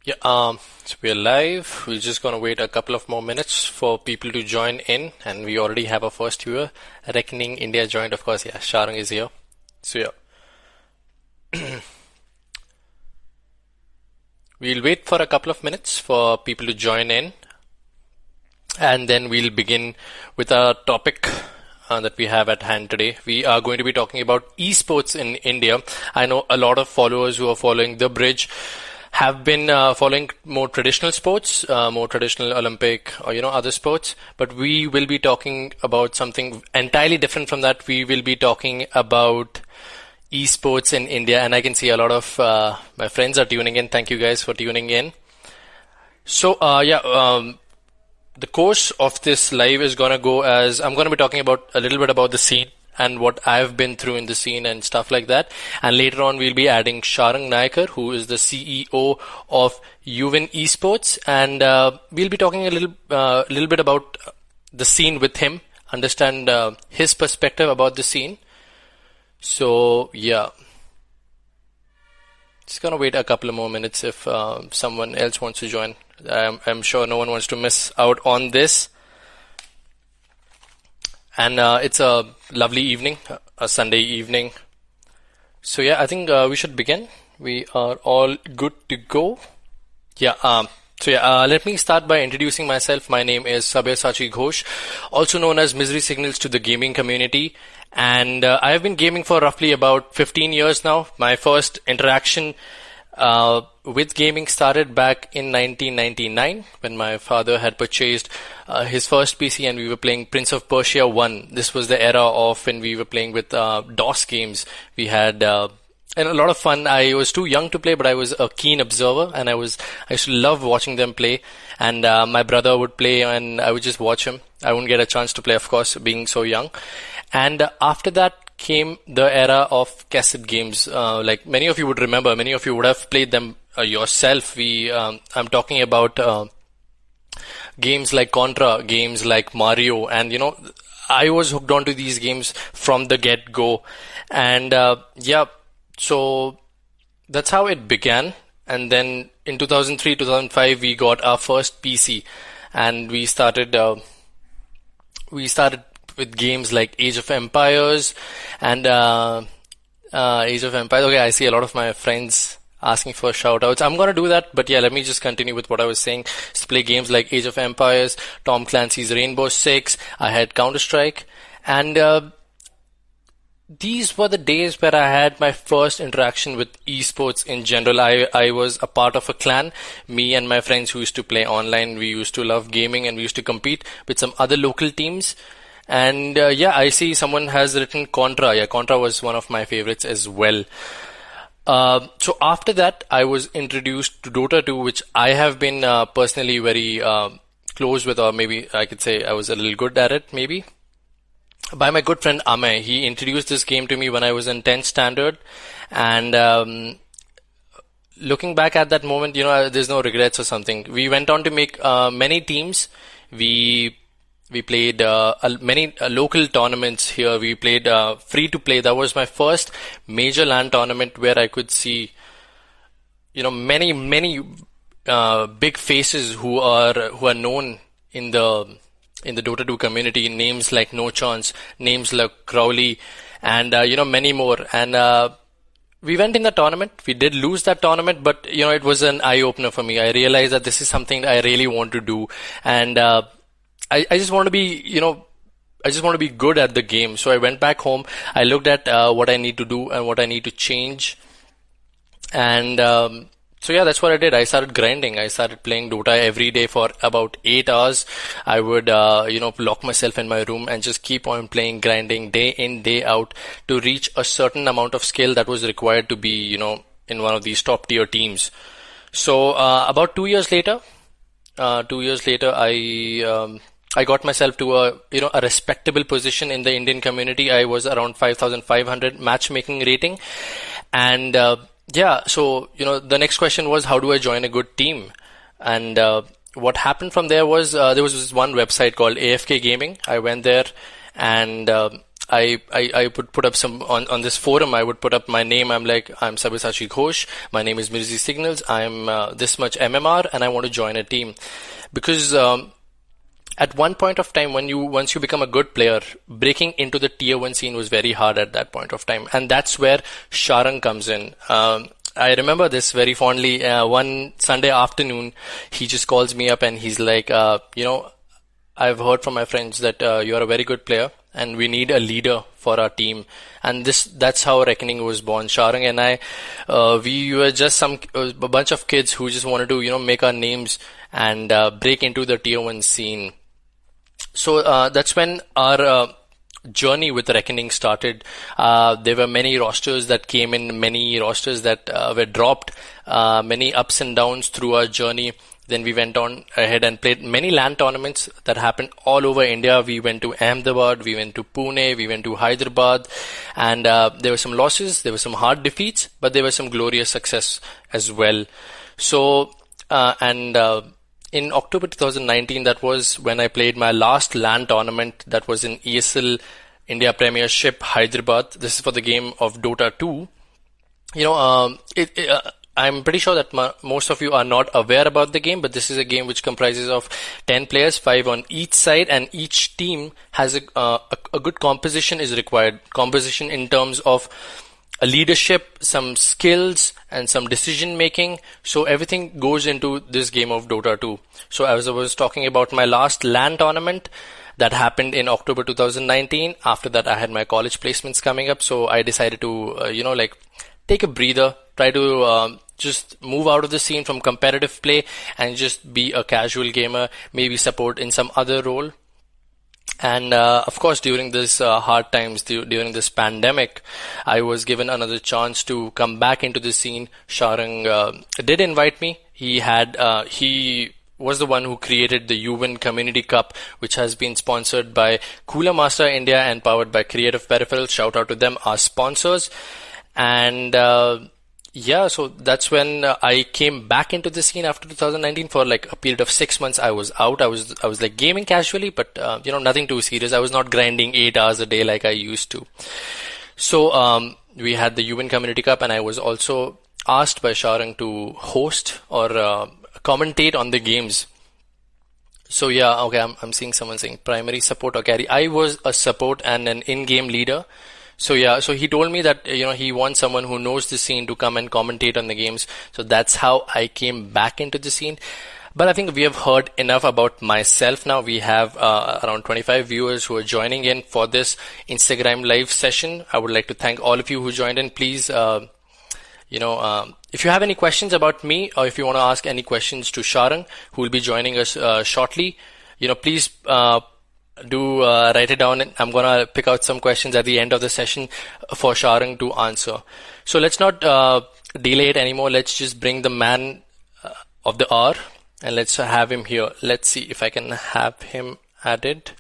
So we're live. We're just gonna wait a couple of more minutes for people to join in, and we already have our first viewer. Reckoning India joined, of course. Yeah, Sharang is here. So yeah, we'll wait for a couple of minutes for people to join in, and then we'll begin with our topic that we have at hand today. We are going to be talking about esports in India. I know a lot of followers who are following The Bridge have been following more traditional sports, more traditional Olympic or other sports, but we will be talking about something entirely different from that. We will be talking about esports in India, and I can see a lot of my friends are tuning in. Thank you guys for tuning in. So the course of this live is gonna go as I'm gonna be talking about a little bit about the scene and what I've been through in the scene and stuff like that. And later on, we'll be adding Sharang Naicker, who is the CEO of Yuvin Esports, and we'll be talking a little bit about the scene with him, understand his perspective about the scene. So yeah, just gonna wait a couple of more minutes if someone else wants to join. I'm sure no one wants to miss out on this. And it's a lovely evening, a Sunday evening. So yeah, I think we should begin. We are all good to go. Let me start by introducing myself. My name is Sabyasachi Ghosh, also known as Misery Signals to the gaming community. And I have been gaming for roughly about 15 years now. My first interaction with gaming started back in 1999 when my father had purchased his first PC and we were playing Prince of Persia 1. This was the era of when we were playing with DOS games. We had and a lot of fun. I was too young to play, but I was a keen observer, and I used to love watching them play. And my brother would play, and I would just watch him. I wouldn't get a chance to play, of course, being so young. And after that came the era of cassette games. Like many of you would remember, many of you would have played them yourself. I'm talking about games like Contra, games like Mario, and I was hooked onto these games from the get-go. And so that's how it began. And then in 2003, 2005, we got our first PC, and we started with games like Age of Empires and Age of Empires. Okay, I see a lot of my friends asking for shout outs. I'm gonna do that, but yeah, let me just continue with what I was saying. To play games like Age of Empires, Tom Clancy's Rainbow Six. I had Counter-Strike, and these were the days where I had my first interaction with esports in general. I was a part of a clan. Me and my friends who used to play online, we used to love gaming, and we used to compete with some other local teams. And I see someone has written Contra. Yeah, Contra was one of my favorites as well. So after that, I was introduced to Dota 2, which I have been personally very close with, or maybe I could say I was a little good at it, maybe. By my good friend Amay. He introduced this game to me when I was in 10th standard. And looking back at that moment, there's no regrets or something. We went on to make many teams. We played many local tournaments here. We played free to play. That was my first major LAN tournament where I could see, many big faces who are known in the Dota 2 community. Names like No Chance, names like Crowley, and many more. And we went in the tournament. We did lose that tournament, but it was an eye opener for me. I realized that this is something I really want to do, and I just want to be, I just want to be good at the game. So I went back home. I looked at what I need to do and what I need to change. And that's what I did. I started grinding. I started playing Dota every day for about 8 hours. I would, lock myself in my room and just keep on playing, grinding day in, day out to reach a certain amount of skill that was required to be, in one of these top tier teams. So about 2 years later, I got myself to a respectable position in the Indian community. I was around 5,500 matchmaking rating. And so the next question was, how do I join a good team? And what happened from there was there was this one website called AFK Gaming. I went there and I would put up some on this forum. I would put up my name. I'm like, I'm Sabyasachi Ghosh. My name is Mirzi Signals. I'm this much MMR, and I want to join a team because at one point of time, once you become a good player, breaking into the tier one scene was very hard at that point of time, and that's where Sharang comes in. I remember this very fondly. One Sunday afternoon, he just calls me up and he's like, I've heard from my friends that you're a very good player and we need a leader for our team. And that's how Reckoning was born. Sharang and I, we were just a bunch of kids who just wanted to, make our names and break into the tier one scene. So that's when our journey with Reckoning started. There were many rosters that came in, many rosters that were dropped, many ups and downs through our journey. Then we went on ahead and played many LAN tournaments that happened all over India. We went to Ahmedabad, we went to Pune, we went to Hyderabad, and there were some losses, there were some hard defeats, but there was some glorious success as well. So, in October 2019, that was when I played my last LAN tournament. That was in ESL India Premiership Hyderabad. This is for the game of Dota 2. I'm pretty sure that most of you are not aware about the game, but this is a game which comprises of 10 players, 5 on each side, and each team has a good composition is required. Composition in terms of a leadership, some skills, and some decision making. So everything goes into this game of Dota 2. So as I was talking about my last LAN tournament that happened in October 2019. After that, I had my college placements coming up. So I decided to, take a breather, try to just move out of the scene from competitive play and just be a casual gamer, maybe support in some other role. And of course, during this hard times, during this pandemic, I was given another chance to come back into the scene. Sharang did invite me. He was the one who created the Yuvin Community Cup, which has been sponsored by Cooler Master India and powered by Creative Peripherals. Shout out to them, our sponsors. And so that's when I came back into the scene after 2019 for like a period of 6 months. I was out. I was like gaming casually, but nothing too serious. I was not grinding 8 hours a day like I used to. So we had the Yuvin Community Cup, and I was also asked by Sharang to host or commentate on the games. So I'm seeing someone saying primary support or carry. I was a support and an in-game leader. So he told me that, he wants someone who knows the scene to come and commentate on the games. So that's how I came back into the scene. But I think we have heard enough about myself now. We have around 25 viewers who are joining in for this Instagram live session. I would like to thank all of you who joined in. Please, if you have any questions about me, or if you want to ask any questions to Sharang, who will be joining us shortly, please do write it down. I'm going to pick out some questions at the end of the session for Sharang to answer. So let's not delay it anymore. Let's just bring the man of the hour and let's have him here. Let's see if I can have him added.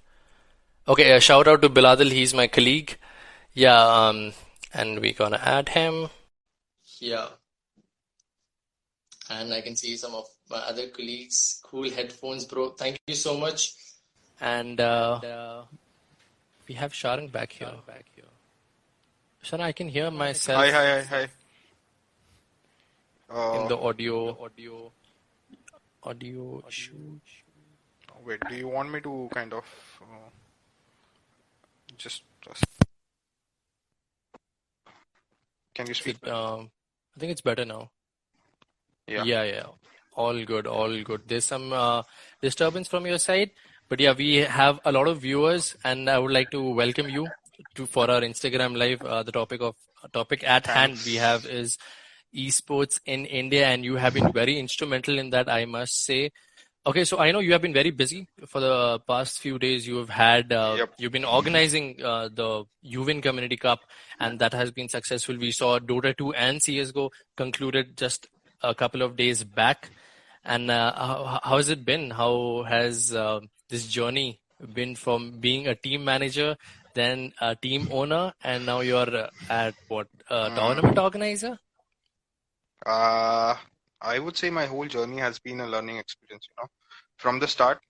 Okay, shout out to Biladil. He's my colleague. And we're going to add him. Yeah. And I can see some of my other colleagues. Cool headphones, bro. Thank you so much. And we have Sharang back here. Sharang, I can hear myself. Hi. In the audio shoot. Wait, do you want me to kind of just can you speak? I think it's better now. Yeah. All good. There's some disturbance from your side. But yeah, we have a lot of viewers, and I would like to welcome you for our Instagram live. The topic at hand we have is esports in India, and you have been very instrumental in that, I must say. Okay, so I know you have been very busy for the past few days. You've been organizing the Yuvin Community Cup, and that has been successful. We saw Dota 2 and CS:GO concluded just a couple of days back. And how has it been? How has this journey been from being a team manager, then a team owner, and now you're at tournament organizer? I would say my whole journey has been a learning experience, from the start,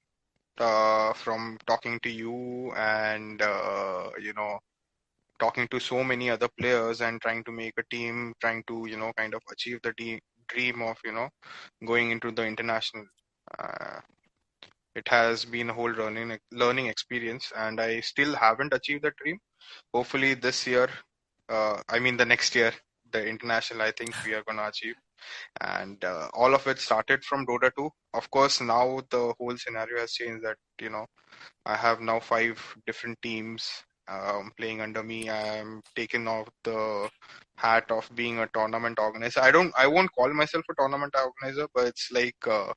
from talking to you and, talking to so many other players and trying to make a team, trying to, kind of achieve the dream of, going into the international. Uh, it has been a whole learning experience, and I still haven't achieved the dream. Hopefully this year, I mean the next year, the international, I think we are gonna achieve. And all of it started from Dota 2. Of course, now the whole scenario has changed. That I have now 5 different teams playing under me. I'm taking off the hat of being a tournament organizer. I won't call myself a tournament organizer, but it's like um,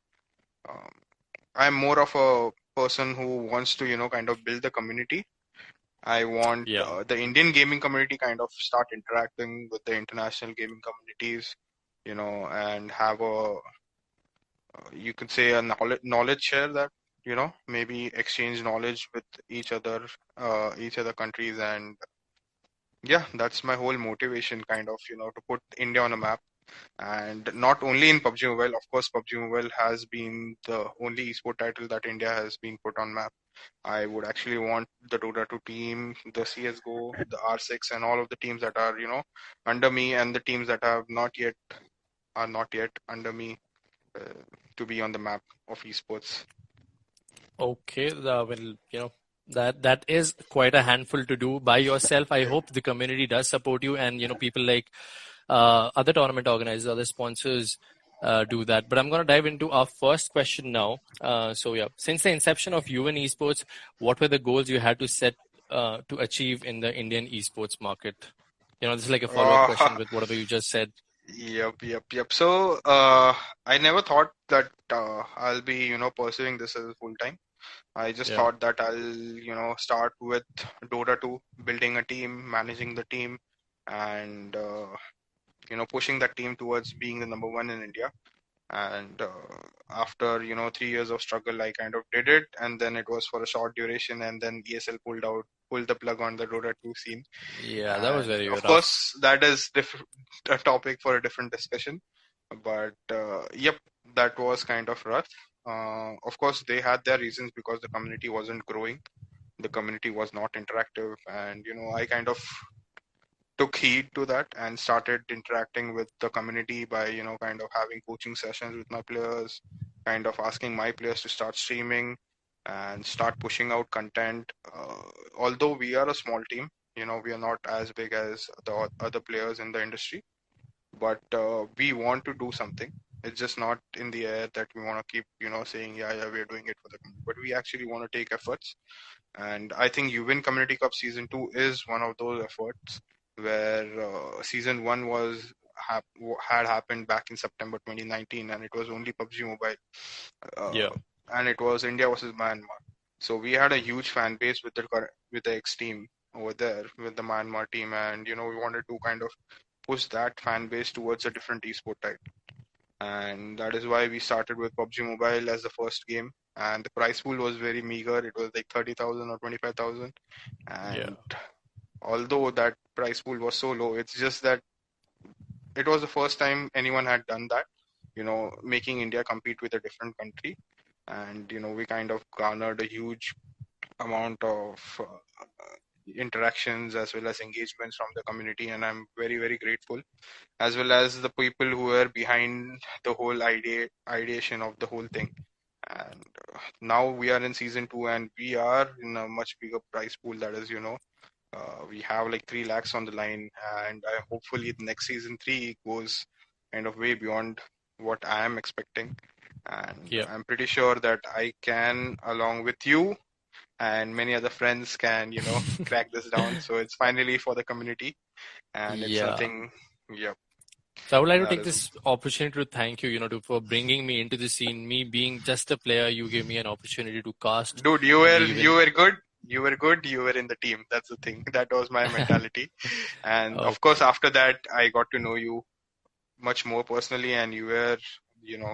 I'm more of a person who wants to, kind of build the community. I want Yeah. the Indian gaming community kind of start interacting with the international gaming communities, and have a, you could say, a knowledge share, that, maybe exchange knowledge with each other countries. And yeah, that's my whole motivation, kind of, to put India on a map. And not only in PUBG Mobile, of course, PUBG Mobile has been the only esport title that India has been put on map. I would actually want the Dota 2 team, the CSGO, the R6, and all of the teams that are, under me, and the teams that have are not yet under me, uh, to be on the map of esports. Okay, well, that is quite a handful to do by yourself. I hope the community does support you, and people like other tournament organizers, other sponsors do that. But I'm going to dive into our first question now. So yeah, since the inception of Yuvin Esports, what were the goals you had to set to achieve in the Indian esports market? This is like a follow-up question with whatever you just said. Yep. So, I never thought that I'll be, pursuing this as full time. I just Yeah, thought that I'll, start with Dota 2, building a team, managing the team, and, pushing that team towards being the number one in India. And after 3 years of struggle, I kind of did it, and then it was for a short duration, and then ESL pulled the plug on the Dota 2 scene. yeah, that was And very of rough. course, that is a topic for a different discussion. But yep, that was kind of rough. Of course, they had their reasons, because the community wasn't growing, the community was not interactive, and I kind of took heed to that and started interacting with the community by kind of having coaching sessions with my players, kind of asking my players to start streaming and start pushing out content. Although we are a small team, we are not as big as the other players in the industry, but we want to do something. It's just not in the air that we want to keep saying, yeah, we're doing it for the community, but we actually want to take efforts. And I think Yuvin Community Cup Season 2 is one of those efforts, where Season 1 had happened back in September 2019, and it was only PUBG Mobile, Yeah, uh, and it was India versus Myanmar. So we had a huge fan base with the X team over there, with the Myanmar team, and we wanted to kind of push that fan base towards a different esport type. And that is why we started with PUBG Mobile as the first game. And the prize pool was very meager. It was like 30,000 or 25,000. yeah, And although that prize pool was so low, it's just that it was the first time anyone had done that, making India compete with a different country. And, we kind of garnered a huge amount of interactions as well as engagements from the community. And I'm very, very grateful, as well as the people who were behind the whole ideation of the whole thing. And now we are in Season 2, and we are in a much bigger prize pool. That is, we have like 3 lakhs on the line, and hopefully the next Season 3 goes kind of way beyond what I am expecting. And yeah. I'm pretty sure that I can, along with you and many other friends, can, crack this down. So it's finally for the community, and it's Yeah. nothing. Yep. So I would like to That take is. this opportunity to thank you, for bringing me into the scene. Me being just a player, you gave me an opportunity to cast Dude, in the you even. were good. You were good. You were in the team. That's the thing. That was my mentality. And of course, Okay. after that, I got to know you much more personally, and you were,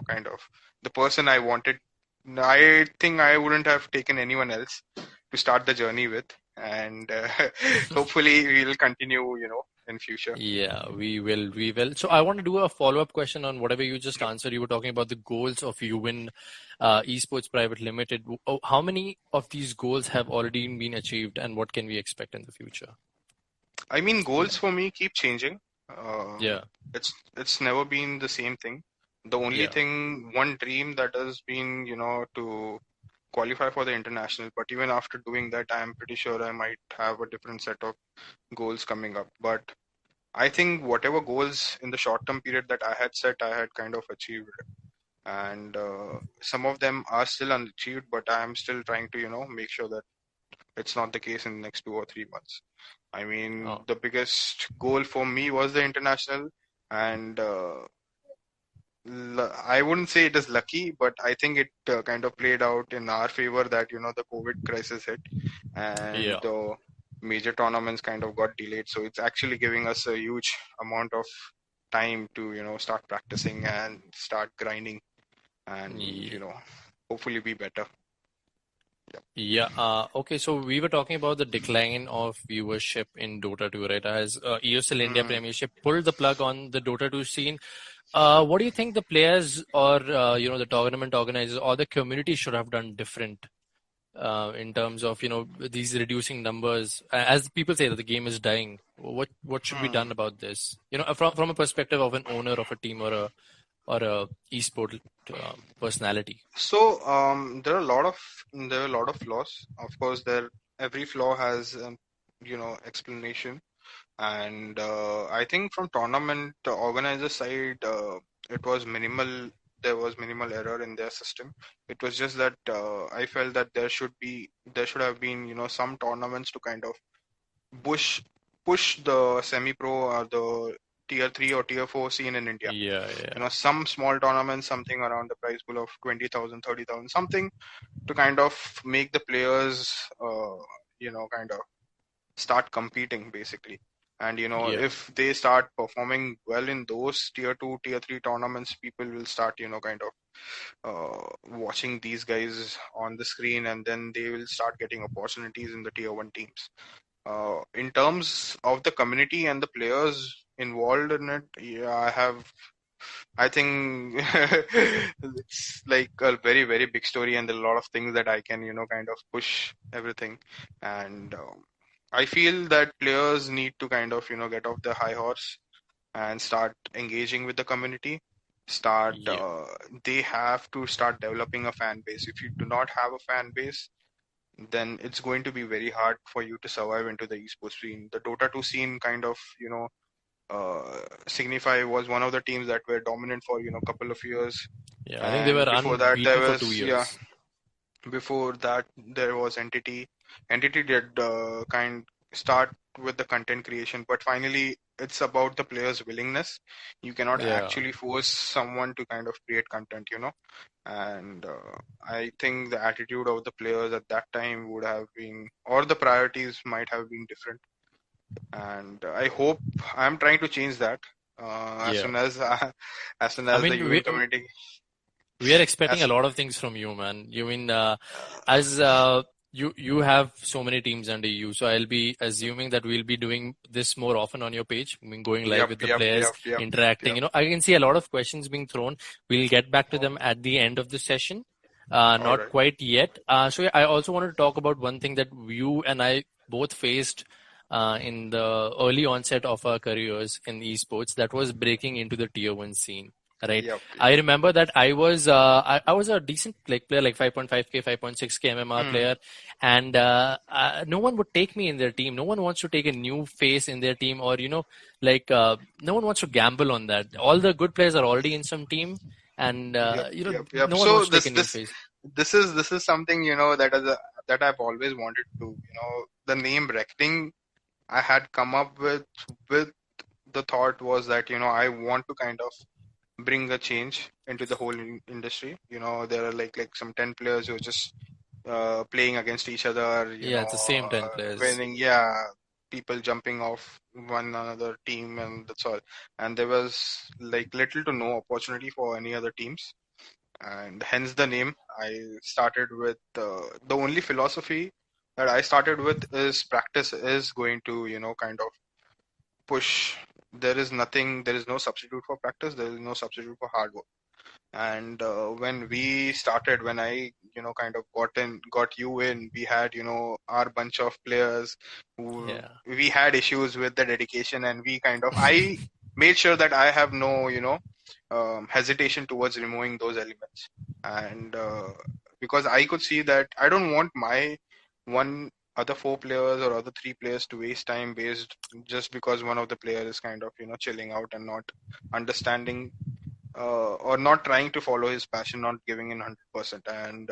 kind of the person I wanted. I think I wouldn't have taken anyone else to start the journey with, and hopefully we'll continue, in future. Yeah, we will. We will. So I want to do a follow-up question on whatever you just Yep. answered. You were talking about the goals of Yuvin Esports Private Limited. How many of these goals have already been achieved, and what can we expect in the future? I mean, goals for me keep changing. Yeah, It's never been the same thing. The only yeah. thing, one dream that has been, to qualify for the international. But even after doing that, I'm pretty sure I might have a different set of goals coming up. But I think whatever goals in the short term period that I had set, I had kind of achieved. And some of them are still unachieved, but I am still trying to, make sure that it's not the case in the next 2 or 3 months. I mean, Oh, the biggest goal for me was the international, and I wouldn't say it is lucky, but I think it kind of played out in our favor that the COVID crisis hit, and yeah. the major tournaments kind of got delayed. So it's actually giving us a huge amount of time to start practicing and start grinding, and Ye- hopefully be better. Yep. Yeah. Okay. So we were talking about the decline of viewership in Dota 2, right? Has ESL India Mm. Premiership pulled the plug on the Dota 2 scene? What do you think the players or the tournament organizers or the community should have done different in terms of these reducing numbers? As people say that the game is dying, what should be done Mm. about this? From a perspective of an owner of a team or a esport personality. So there are a lot of flaws. Of course, every flaw has explanation, and I think from tournament organizer side, it was minimal. There was minimal error in their system. It was just that I felt that there should have been some tournaments to kind of push push the semi-pro or the tier 3 or tier 4 scene in India. Yeah, yeah, Some small tournaments, something around the prize pool of 20,000, 30,000, something to kind of make the players, kind of start competing basically. And yeah, if they start performing well in those tier 2, tier 3 tournaments, people will start, kind of watching these guys on the screen, and then they will start getting opportunities in the tier 1 teams. In terms of the community and the players involved in it, yeah, I think it's like a very, very big story, and there are a lot of things that I can, kind of push everything. And I feel that players need to kind of, get off the high horse and start engaging with the community. yeah, They have to start developing a fan base. If you do not have a fan base, then it's going to be very hard for you to survive into the esports scene. The Dota 2 scene kind of, Signify was one of the teams that were dominant for, couple of years. yeah. I think they were And before that, unbeaten for 2 years. there was Entity. Entity did kind start with the content creation, but finally it's about the player's willingness. You cannot Yeah, actually force someone to kind of create content. And I think the attitude of the players at that time would have been, or the priorities might have been different. And I hope I'm trying to change that as yeah. soon as as soon I as the mean, Yuvin community we are expecting a as lot of things from you, man. You mean as you have so many teams under you, so I'll be assuming that we'll be doing this more often on your page. I mean, going live yep, with the yep, players, yep, yep, interacting. yep. I can see a lot of questions being thrown. We'll get back to them at the end of the session. All Not right. quite yet. So yeah, I also wanted to talk about one thing that you and I both faced in the early onset of our careers in esports. That was breaking into the tier one scene. Right. Yep, I yep. remember that I was a decent player, like 5.5k, 5.6k MMR Hmm. player, and no one would take me in their team. No one wants to take a new face in their team, or no one wants to gamble on that. All the good players are already in some team, and Yep, yep, yep. no one So wants to take this a new this face. this is something that I've always wanted to. The name Reckoning I had come up with the thought was that I want to kind of bring a change into the whole industry. There are like some 10 players who are just playing against each other, Yeah, it's the same 10 players. winning, yeah, people jumping off one another team, and that's all. And there was like little to no opportunity for any other teams, and hence the name. I started with the only philosophy that I started with is practice is going to, kind of push. There is no substitute for practice, there is no substitute for hard work. And when we started, when I, kind of got you in, we had, our bunch of players who Yeah. we had issues with the dedication, and I made sure that I have no, hesitation towards removing those elements. And because I could see that I don't want my one other four players or other three players to waste time based just because one of the players is kind of, chilling out and not understanding or not trying to follow his passion, not giving in 100%. And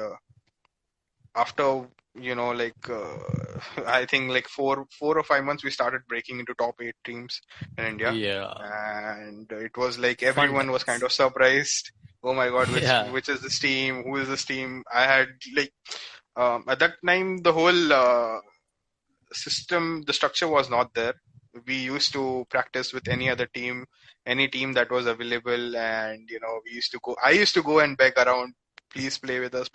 after, I think like 4 or 5 months, we started breaking into top 8 teams in India, Yeah. and it was like Fun everyone was kind times. of surprised. Oh my God, which Yeah. which is this team? Who is this team? I had like at that time the whole system, the structure was not there. We used to practice with any other team, any team that was available, and we used to go. I used to go and beg around, please play with us,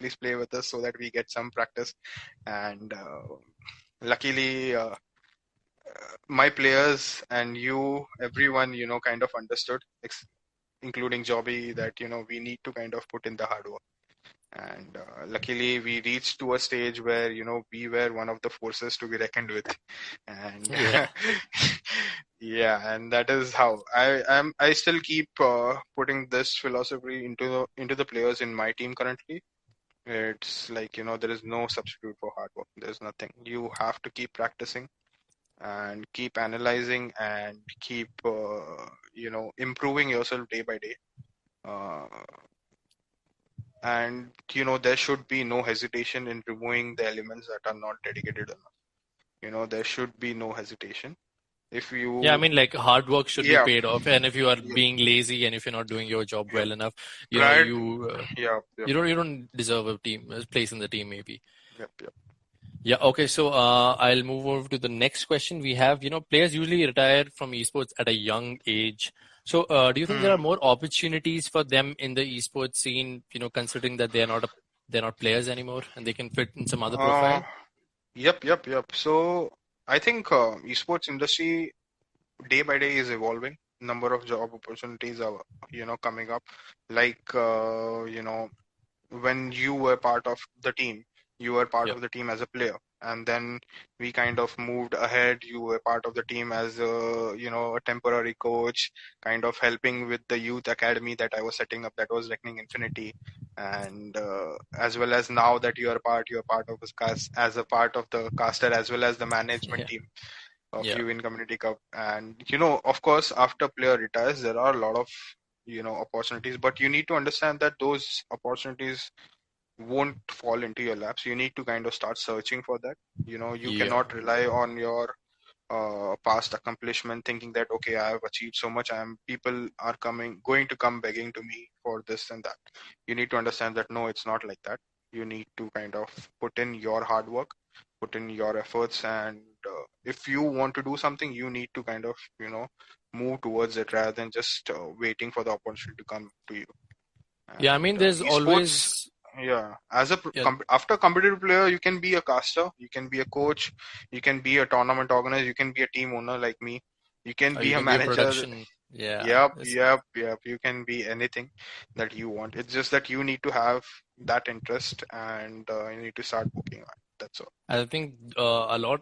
so that we get some practice. And luckily, my players and you, everyone, kind of understood, including Jobby, that we need to kind of put in the hard work. And luckily we reached to a stage where we were one of the forces to be reckoned with. And Yeah. yeah, and that is how I still keep putting this philosophy into the players in my team currently. It's like, there is no substitute for hard work. There's nothing. You have to keep practicing and keep analyzing and keep improving yourself day by day. uh, and there should be no hesitation in removing the elements that are not dedicated enough. There should be no hesitation. If Yeah, I you mean, like hard work should be Yeah, paid off, and if you are yeah, being lazy and if you're not doing your job yeah. well enough, Prior, you yeah, yep, you don't deserve a place in the team, maybe. yep, yep. Yeah, okay. So I'll move over to the next question. We have, players usually retire from esports at a young age. So do you think there are Hmm. more opportunities for them in the esports scene, considering that they're not players anymore and they can fit in some other uh, profile? yep. So I think esports industry day by day is evolving. Number of job opportunities are coming up. Like when you were part of the team, you were part Yep. of the team as a player, and then we kind of moved ahead. You were part of the team as a temporary coach, kind of helping with the youth academy that I was setting up, that was Reckoning Infinity. And as well as now that you're part of this cast, as a part of the caster, as well as the management Yeah. team of Yeah. Yuvin Community Cup. And of course, after player retires, there are a lot of opportunities, but you need to understand that those opportunities won't fall into your laps. You need to kind of start searching for that. You Yeah. cannot rely on your past accomplishment, thinking that okay, I have achieved so much. People are going to come begging to me for this and that. You need to understand that no, it's not like that. You need to kind of put in your hard work, put in your efforts, and if you want to do something, you need to kind of move towards it rather than just waiting for the opportunity to come to you. Yeah. I And mean, there's esports, always, yeah, as a yeah, after competitive player, you can be a caster, you can be a coach, you can be a tournament organizer, you can be a team owner like me, you can you be a can be a manager. production. Yeah. Yep. You can be anything that you want. It's just that you need to have that interest, and you need to start working on it. That's all. I think a lot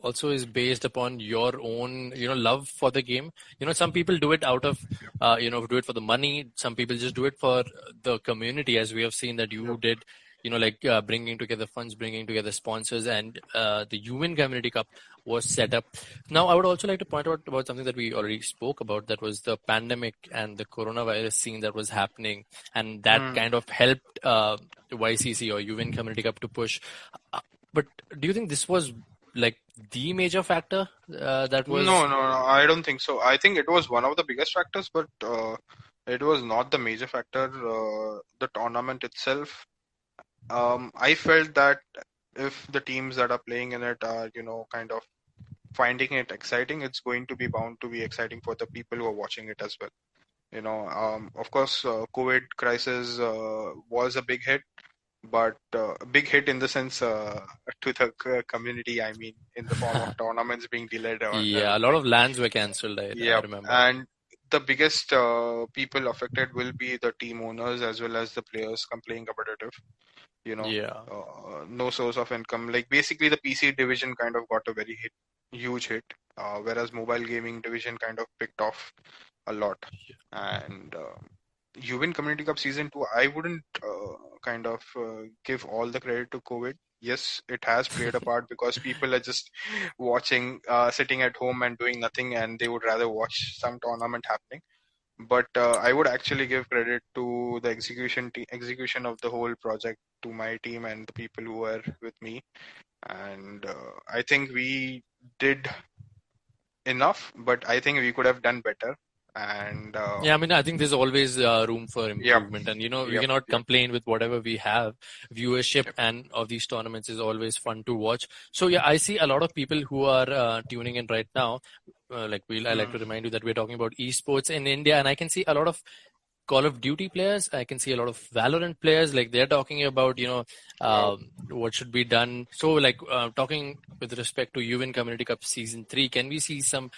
also is based upon your own, love for the game. Some people do it out of, do it for the money. Some people just do it for the community, as we have seen that you Yep. did, like bringing together funds, bringing together sponsors, and the Human Community Cup was set up. Now, I would also like to point out about something that we already spoke about. That was the pandemic and the coronavirus scene that was happening, and that Hmm. kind of helped YCC or Human Community Cup to push. But do you think this was like the major factor that was? No. I don't think so. I think it was one of the biggest factors, but it was not the major factor. The tournament itself, I felt that if the teams that are playing in it are, kind of finding it exciting, it's going to be bound to be exciting for the people who are watching it as well. Of course, COVID crisis was a big hit, but a big hit in the sense to the community. I mean, in the form of tournaments being delayed or Yeah, a lot like, of lands were cancelled. I yep. remember. And the biggest people affected will be the team owners as well as the players playing competitive. You know, Yeah. no source of income. Like basically, the PC division kind of got a very huge hit, whereas mobile gaming division kind of picked off a lot. And Yuvin Community Cup Season 2, I wouldn't kind of give all the credit to COVID. Yes, it has played a part because people are just watching, sitting at home and doing nothing, and they would rather watch some tournament happening. But I would actually give credit to the execution of the whole project to my team and the people who were with me. And I think we did enough, but I think we could have done better. And Yeah, I mean, I think there's always room for yep, improvement, and we yep, cannot yep, complain with whatever we have. Viewership yep. and of these tournaments is always fun to watch. So yeah, I see a lot of people who are tuning in right now. I like Mm. to remind you that we're talking about esports in India, and I can see a lot of Call of Duty players. I can see a lot of Valorant players. Like they're talking about, Wow. what should be done. So, like talking with respect to Yuvin Community Cup Season 3, can we see some,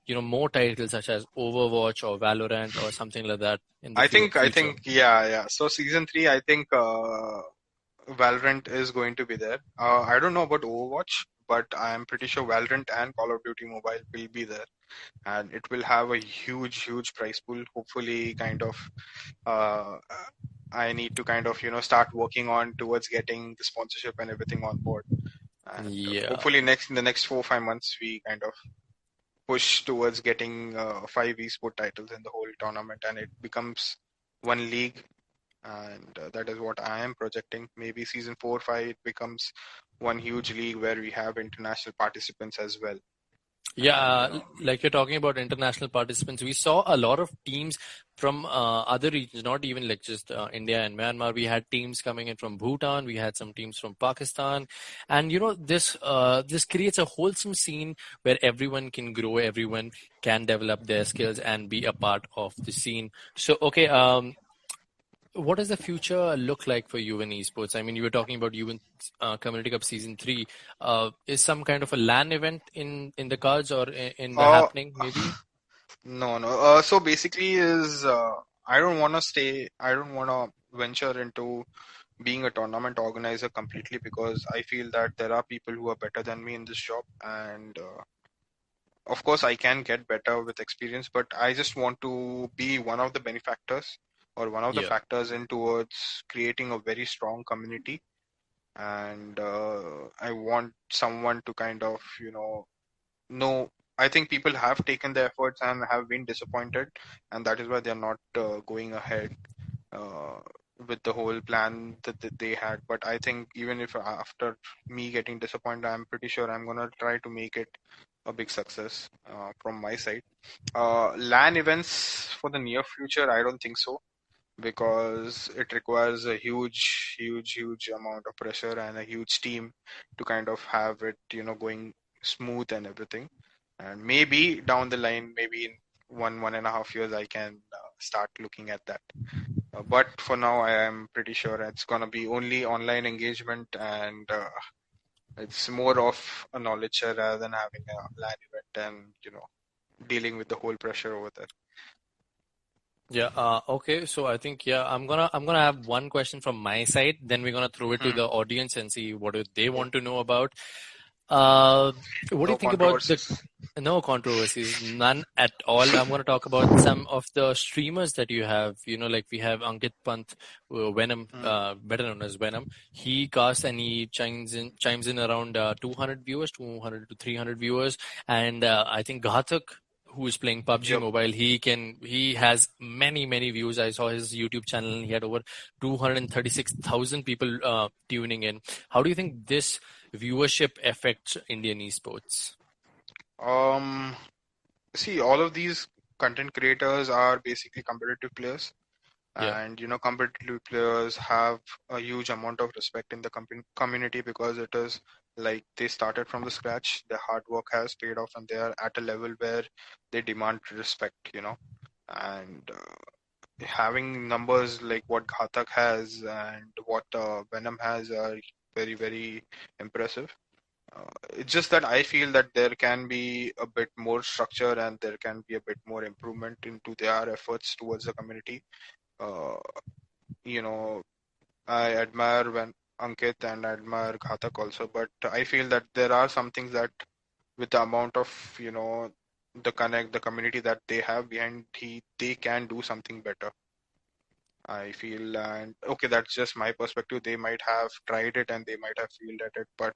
more titles such as Overwatch or Valorant or something like that in the I future? think, yeah, yeah. So season three, I think Valorant is going to be there. I don't know about Overwatch, but I am pretty sure Valorant and Call of Duty Mobile will be there, and it will have a huge, huge prize pool. Hopefully, kind of, uh, I need to kind of start working on towards getting the sponsorship and everything on board, and Yeah. hopefully next in the next 4 5 months we kind of push towards getting 5 esport titles in the whole tournament, and it becomes one league. And that is what I am projecting. Maybe season 4 5 it becomes one huge league where we have international participants as well. Yeah, And like you're talking about international participants, we saw a lot of teams from other regions, not even like just India and Myanmar. We had teams coming in from Bhutan, we had some teams from Pakistan, and this creates a wholesome scene where everyone can grow, everyone can develop their skills and be a part of the scene. So, okay, what does the future look like for you in esports? I mean, you were talking about you in Community Cup Season 3. Is some kind of a LAN event in the cards or in the uh, happening, maybe? no, no. So basically, is I don't want to venture into being a tournament organizer completely because I feel that there are people who are better than me in this job, and of course I can get better with experience, but I just want to be one of the benefactors or one of the Yeah. factors in towards creating a very strong community. And I want someone to kind of know. I think people have taken the efforts and have been disappointed, and that is why they're not going ahead uh, with the whole plan that they had. But I think even if after me getting disappointed, I'm pretty sure I'm gonna try to make it a big success from my side. LAN events for the near future, I don't think so because it requires a huge, huge, huge amount of pressure and a huge team to kind of have it, going smooth and everything. And maybe down the line, maybe in 1.5 years, I can start looking at that. But for now, I am pretty sure it's gonna be only online engagement, and it's more of a knowledge share rather than having a LAN event and dealing with the whole pressure over there. Yeah. Okay. So I think I'm gonna have one question from my side. Then we're gonna throw it to Hmm. the audience and see what do they want to know about. Uh, what do you No think about the controversies. no controversies, none at all. I'm going to talk about some of the streamers that you have. Like we have Ankit Pant, Venom, Hmm. better known as Venom. He casts and he chimes in around 200 viewers, 200 to 300 viewers, and I think Ghatak, who is playing PUBG Yep. Mobile, he has many views. I saw his YouTube channel and he had over 236,000 people tuning in. How do you think this viewership affects Indian esports? Um, See, all of these content creators are basically competitive players, Yeah. and competitive players have a huge amount of respect in the community because it is like they started from the scratch. Their hard work has paid off, and they are at a level where they demand respect. And having numbers like what Ghatak has and what Venom has are very, very impressive. It's just that I feel that there can be a bit more structure and there can be a bit more improvement into their efforts towards the community. Uh, you know, I admire when Ankit and I admire Ghatak also, but I feel that there are some things that with the amount of, the connect, the community that they have behind, they can do something better. I feel, and okay, that's just my perspective. They might have tried it and they might have failed at it, but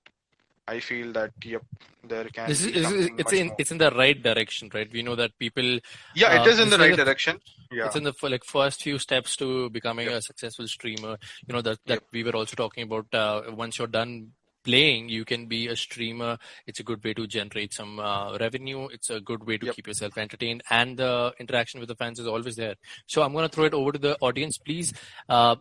I feel that yep, there can be something much more. It's in the right direction, right? We know that people, Yeah, it is in this the is like right the direction. Yeah, it's in the like first few steps to becoming yep, a successful streamer. You know that yep. we were also talking about. Once you're done playing, you can be a streamer. It's a good way to generate some revenue. It's a good way to Yep. keep yourself entertained, and the interaction with the fans is always there. So I'm gonna throw it over to the audience, please. Uh,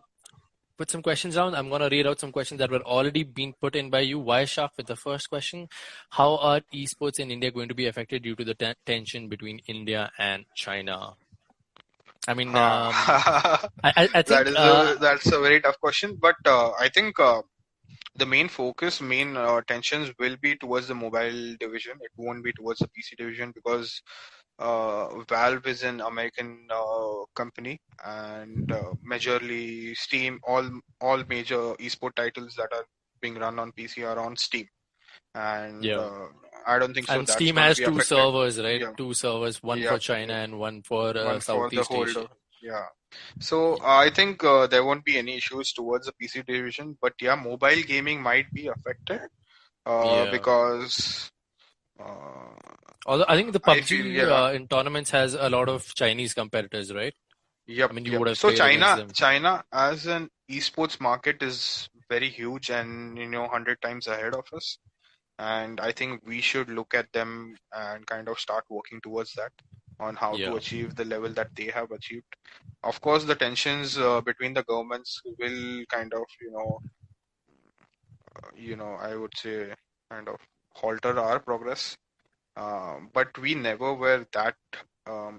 Put some questions down. I'm going to read out some questions that were already being put in by you. Wireshark with the first question. How are esports in India going to be affected due to the tension between India and China? I mean, Huh. I think, That's a very tough question, but I think the main focus, main tensions will be towards the mobile division. It won't be towards the PC division because Valve is an American company, and majorly Steam. All major esport titles that are being run on PC are on Steam, and yeah. I don't think so. And That's Steam gonna has be two affected. servers, right? Yeah, Two servers, one yeah, for China yeah. and one for One for the Southeast whole. Asia. Yeah. So I think there won't be any issues towards the PC division, but yeah, mobile gaming might be affected Yeah. because uh, Although I think the I feel PUBG yeah. in tournaments has a lot of Chinese competitors, right? Yep, I mean, you yep. would have So played against China, them. China as an esports market is very huge and 100 times ahead of us. And I think we should look at them and kind of start working towards that on how to Yeah. achieve the level that they have achieved. Of course, the tensions between the governments will kind of, I would say kind of halter our progress. But we never were that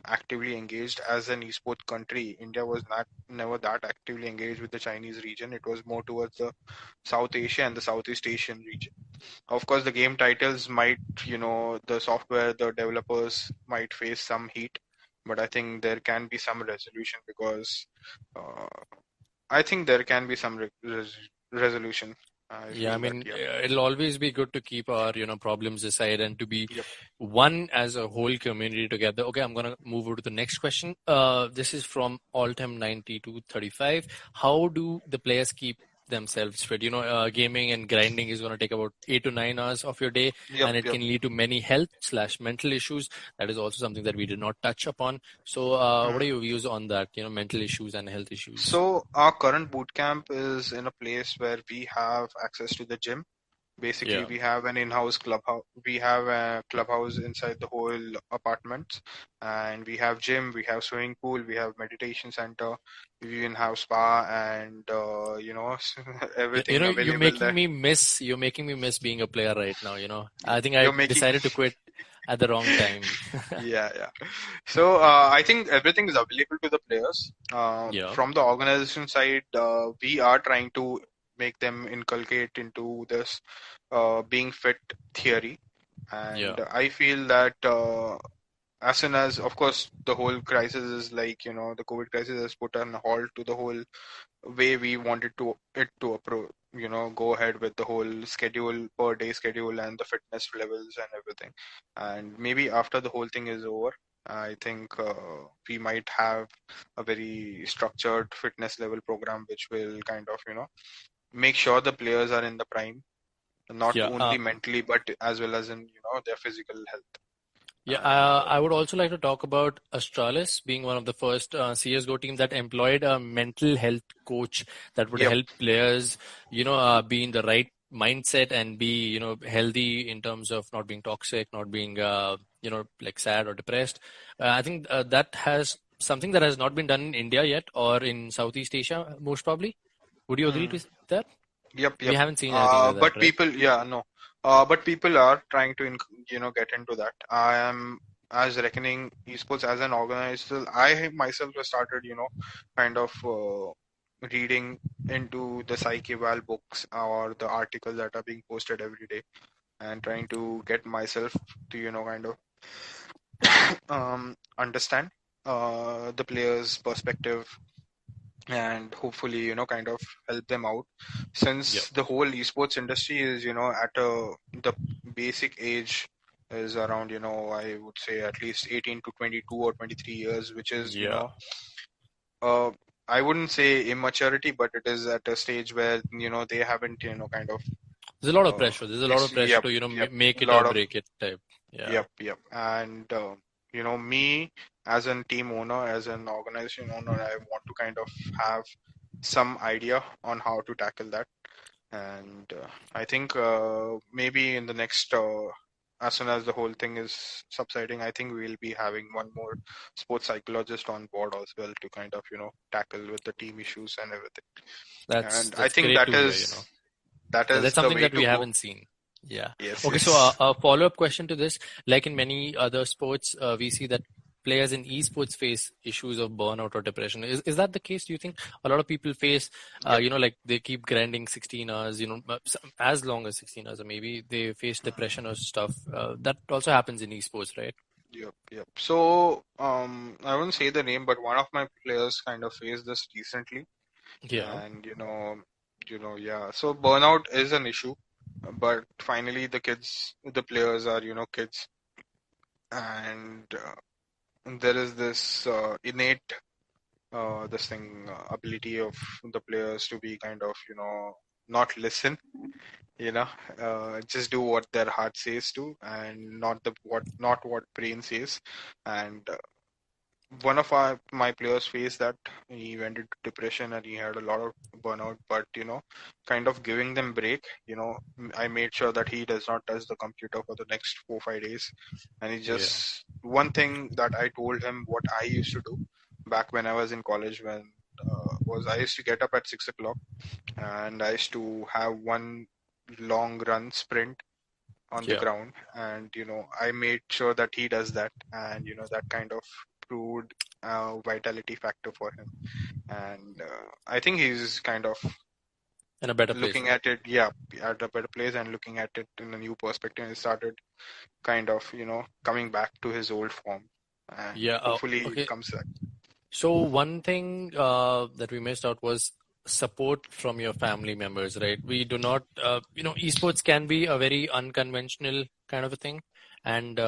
actively engaged as an esports country. India was not never that actively engaged with the Chinese region. It was more towards the South Asia and the Southeast Asian region. Of course, the game titles might, the software, the developers might face some heat, but I think there can be some resolution because uh, I think there can be some resolution. I Yeah, I feel that, mean, yeah. it'll always be good to keep our, problems aside and to be Yep. one as a whole community together. Okay, I'm gonna move over to the next question. This is from Altem9235. How do the players keep themselves fit? Gaming and grinding is gonna take about 8 to 9 hours of your day, Yep. and it Yep. can lead to many health/mental issues. That is also something that we did not touch upon. So, what are Hmm. your views on that? Mental issues and health issues. So our current boot camp is in a place where we have access to the gym. Basically, Yeah. we have an in-house clubhouse. We have a clubhouse inside the whole apartment, and we have gym, we have swimming pool, we have meditation center, we even have spa, and everything available there. You're making me miss being a player right now, I think I You're making, decided to quit at the wrong time. yeah, yeah. So I think everything is available to the players. Yeah, From the organization side, we are trying to make them inculcate into this being fit theory, yeah, and I feel that as soon as, of course, the whole crisis is like, the COVID crisis has put an halt to the whole way we wanted to approach, go ahead with the whole schedule, per day schedule, and the fitness levels and everything. And maybe after the whole thing is over, I think we might have a very structured fitness level program which will kind of, make sure the players are in the prime, not yeah. only mentally but as well as in, their physical health. Yeah, And I would also like to talk about Astralis being one of the first CSGO team that employed a mental health coach that would yep. help players, be in the right mindset and be, healthy in terms of not being toxic, not being, like sad or depressed. I think that has something that has not been done in India yet or in Southeast Asia, most probably. Would you agree Hmm. to that? Yep, We yep. haven't seen anything like that, But right? people, yeah, no. But people are trying to, get into that. I am as reckoning esports as an organizer. I myself have started, kind of reading into the psych eval books or the articles that are being posted every day. and trying to get myself to, kind of understand the players' perspective, and hopefully, kind of help them out, Yep. since the whole esports industry is, at the basic age is around, I would say at least 18 to 22 or 23 years, which is, Yeah. uh, I wouldn't say immaturity, but it is at a stage where, they haven't, kind of, There's a lot of pressure. There's a lot of pressure yep, to, yep, make a it or lot of, break it type. Yeah. yep, yep. And, me as a team owner, as an organization owner, I want to kind of have some idea on how to tackle that. And I think maybe in the next, as soon as the whole thing is subsiding, I think we'll be having one more sports psychologist on board as well to kind of, tackle with the team issues and everything. And I That's think great that to hear, is that Yeah, is that's the something way that we to go. haven't seen. Yeah. Yes, Okay, so yes. a follow-up question to this, like in many other sports, we see that players in esports face issues of burnout or depression. Is that the case? Do you think a lot of people face, Yep. like they keep grinding 16 hours, as long as 16 hours, or maybe they face depression or stuff. That also happens in esports, right? Yep, yep. So, I won't say the name, but one of my players kind of faced this recently, Yeah. and yeah. So burnout is an issue, but finally the players are, kids, and there is this innate, this thing, ability of the players to be kind of, not listen, you know, just do what their heart says to, and not what brain says, and one of my players faced that. He went into depression and he had a lot of burnout, but kind of giving them break, I made sure that he does not touch the computer for the next 4 5 days. And he Yeah. just, one thing that I told him, what I used to do back when I was in college, when was I used to get up at 6 o'clock, and I used to have one long run sprint on the Yeah. ground, and I made sure that he does that, and that kind of proved a vitality factor for him. And I think he's kind of In a better place, looking right? at it, yeah, at a better place, and looking at it in a new perspective. He started kind of coming back to his old form, and Yeah. hopefully it Okay. comes back. So one thing that we missed out was support from your family members, right? We do not, esports can be a very unconventional kind of a thing, and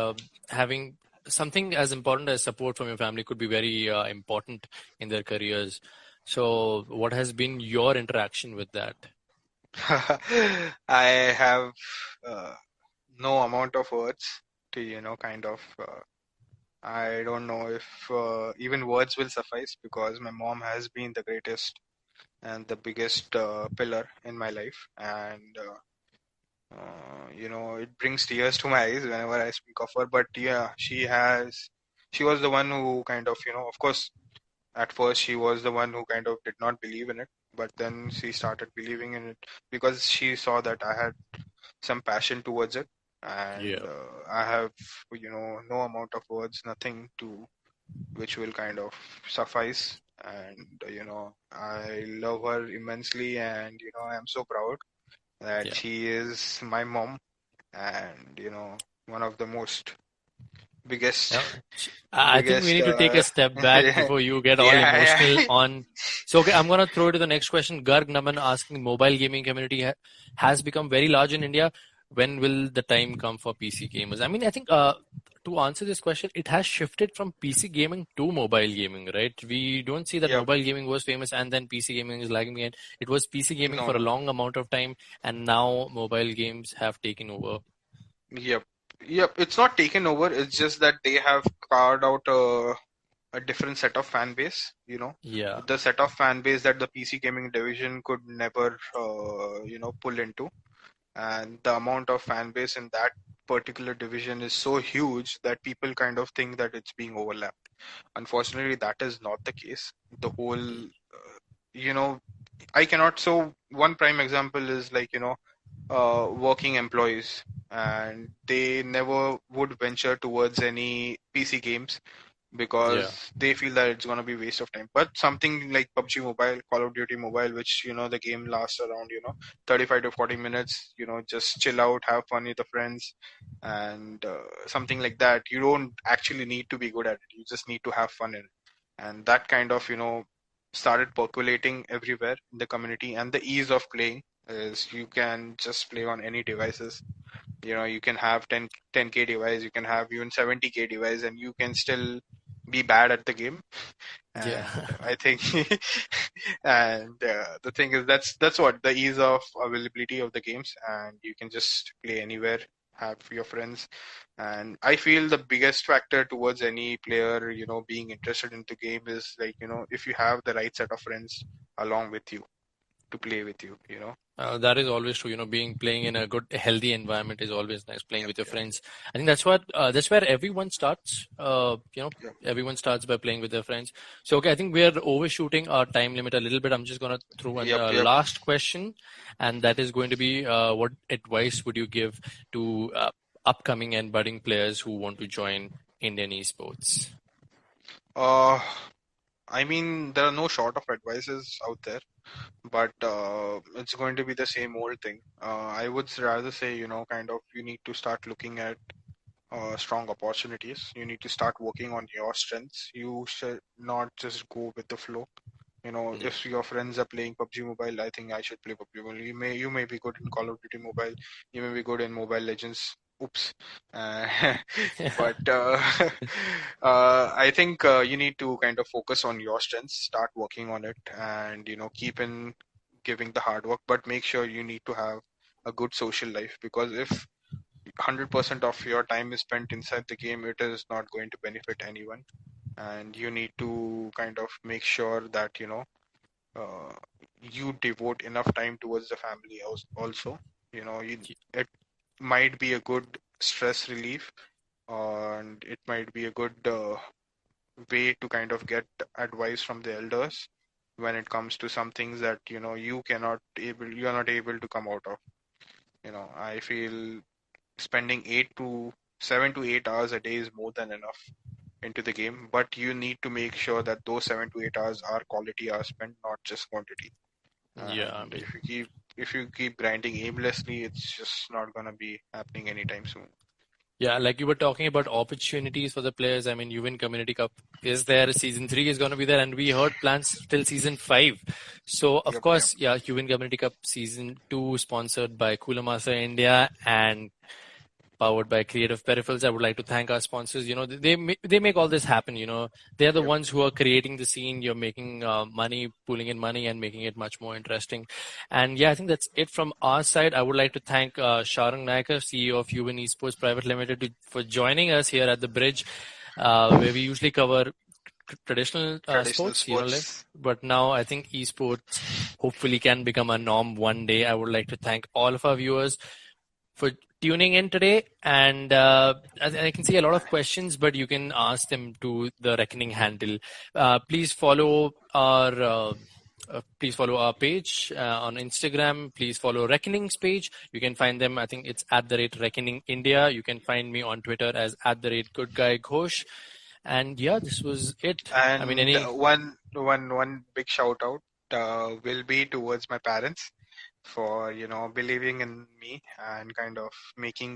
having something as important as support from your family could be very important in their careers. So, what has been your interaction with that? I have uh, no amount of words to kind of I don't know if even words will suffice, because my mom has been the greatest and the biggest pillar in my life, and it brings tears to my eyes whenever I speak of her. But yeah, she was the one who kind of, of course, at first she was the one who kind of did not believe in it, but then she started believing in it because she saw that I had some passion towards it, and Yeah, I have, no amount of words, nothing to which will kind of suffice. And I love her immensely, and I am so proud that yeah. she is my mom, and one of the most biggest Yeah. I think we biggest need to take a step back yeah, before you get all emotional yeah. on. So, okay, I'm gonna throw it to the next question. Garg Naman asking, mobile gaming community has become very large in India. When will the time come for PC gamers? I mean, I think to answer this question, it has shifted from PC gaming to mobile gaming, right? We don't see that Yep. mobile gaming was famous and then PC gaming is lagging behind. It was PC gaming No, for a no, no. long amount of time, and now mobile games have taken over. Yep. Yep. It's not taken over. It's just that they have carved out a different set of fan base. Yeah, The set of fan base that the PC gaming division could never, pull into, and the amount of fan base in that particular division is so huge that people kind of think that it's being overlapped. Unfortunately, that is not the case. The whole, you know, I cannot. So one prime example is like, working employees, and they never would venture towards any PC games Yeah. because they feel that it's going to be waste of time. But something like PUBG Mobile, Call of Duty Mobile, which the game lasts around 35 to 40 minutes, just chill out, have fun with the friends, and something like that. You don't actually need to be good at it, you just need to have fun in it. And that kind of started percolating everywhere in the community. And the ease of playing is you can just play on any devices. You can have 10K device, you can have even 70K device, and you can still be bad at the game. Yeah. And I think and the thing is, that's what the ease of availability of the games, and you can just play anywhere, have your friends. And I feel the biggest factor towards any player being interested in the game is like if you have the right set of friends along with you to play with you. That is always true. Playing in a good, healthy environment is always nice. Playing Yep, with your yep, friends. I think that's where everyone starts. yep, Everyone starts by playing with their friends. So, okay, I think we are overshooting our time limit a little bit. I'm just gonna throw in yep, a yep. last question, and that is going to be, what advice would you give to upcoming and budding players who want to join Indian esports? uh I mean, there are no short of advices out there, but it's going to be the same old thing. I would rather say, kind of, you need to start looking at strong opportunities. You need to start working on your strengths. You should not just go with the flow. Yeah. If your friends are playing PUBG Mobile, I think I should play PUBG Mobile. You may be good in Call of Duty Mobile. You may be good in Mobile Legends. Oops. Uh, but I think you need to kind of focus on your strengths, start working on it, and keep in giving the hard work. But make sure you need to have a good social life, because if 100% of your time is spent inside the game, it is not going to benefit anyone. And you need to kind of make sure that uh, you devote enough time towards the family also. It might be a good stress relief, and it might be a good way to kind of get advice from the elders when it comes to some things that you're not able to come out of. I feel spending 7 to 8 hours a day is more than enough into the game, but you need to make sure that those 7 to 8 hours are quality hours spent, not just quantity. Yeah, I And mean, if you keep grinding aimlessly, it's just not gonna be happening anytime soon. yeah, like you were talking about opportunities for the players. I mean, Yuvin Community Cup is there. Season 3 is going to be there, and we heard plans till season 5. So, of Yep, yep. course, yeah, Yuvin Community Cup season 2, sponsored by Kulamasa India and powered by Creative Peripherals. I would like to thank our sponsors. They make all this happen. They're the Yep. ones who are creating the scene. You're making money, pulling in money, and making it much more interesting. And yeah, I think that's it from our side. I would like to thank Sharang Naicker, CEO of Yuvin Esports Private Limited, for joining us here at the bridge, where we usually cover traditional Traditional sports, sports. but now I think esports hopefully can become a norm one day. I would like to thank all of our viewers for tuning in today. And I can see a lot of questions, but you can ask them to the Reckoning handle. Please follow our page on Instagram. Please follow Reckoning's page. You can find them. I think it's @Reckoning India. You can find me on Twitter as @Good Guy Ghosh. And yeah, this was it. I mean, And any one big shout out will be towards my parents for believing in me and kind of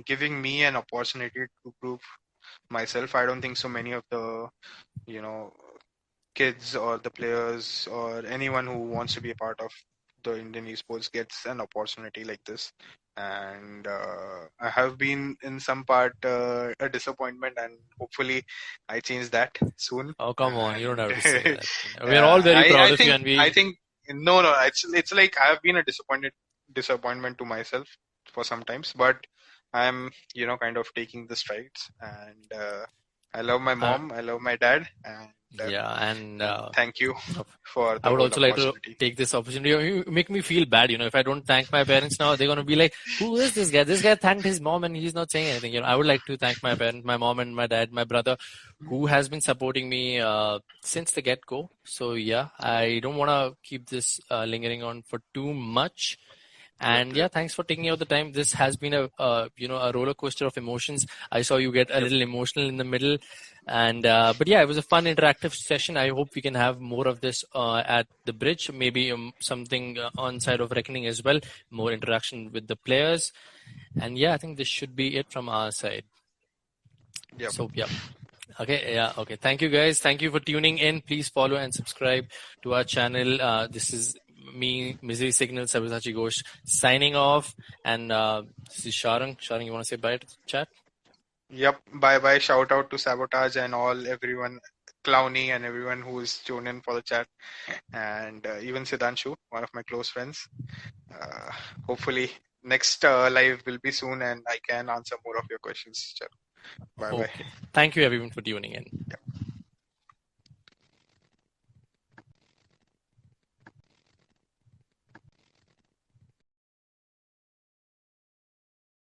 giving me an opportunity to prove myself. I don't think so many of the you know kids or the players or anyone who wants to be a part of the Indian esports gets an opportunity like this. And I have been in some part a disappointment, and hopefully I change that soon. oh, come on, you don't And have to say that. We are all yeah, very I proud of you, think and I we think no, no, it's like I have been a disappointment to myself for some times, but I'm kind of taking the strides. And I love my uh, mom, I love my dad, and yeah, and thank you for I the would whole also like to opportunity. take this opportunity. You make me feel bad. If I don't thank my parents now, they're gonna be like, "Who is this guy? This guy thanked his mom and he's not saying anything." I would like to thank my parents, my mom and my dad, my brother, who has been supporting me since the get-go. So yeah, I don't want to keep this lingering on for too much. And yeah, thanks for taking out the time. This has been a roller coaster of emotions. I saw you get a little emotional in the middle, and but yeah, it was a fun interactive session. I hope we can have more of this at the bridge. Maybe something on side of reckoning as well. More interaction with the players, and yeah, I think this should be it from our side. Yep. So yeah. Okay, yeah, okay. Thank you guys. Thank you for tuning in. Please follow and subscribe to our channel. This is me, Misery Signal, Sabyasachi Ghosh, signing off. And this is Sharang. Sharang, you want to say bye to the chat? Yep. Bye bye. Shout out to Sabotage and everyone, Clowny and everyone who is tuned in for the chat, and even Siddhanshu, one of my close friends. Hopefully, next live will be soon, and I can answer more of your questions. Bye bye. Okay. Thank you everyone for tuning in. Yep.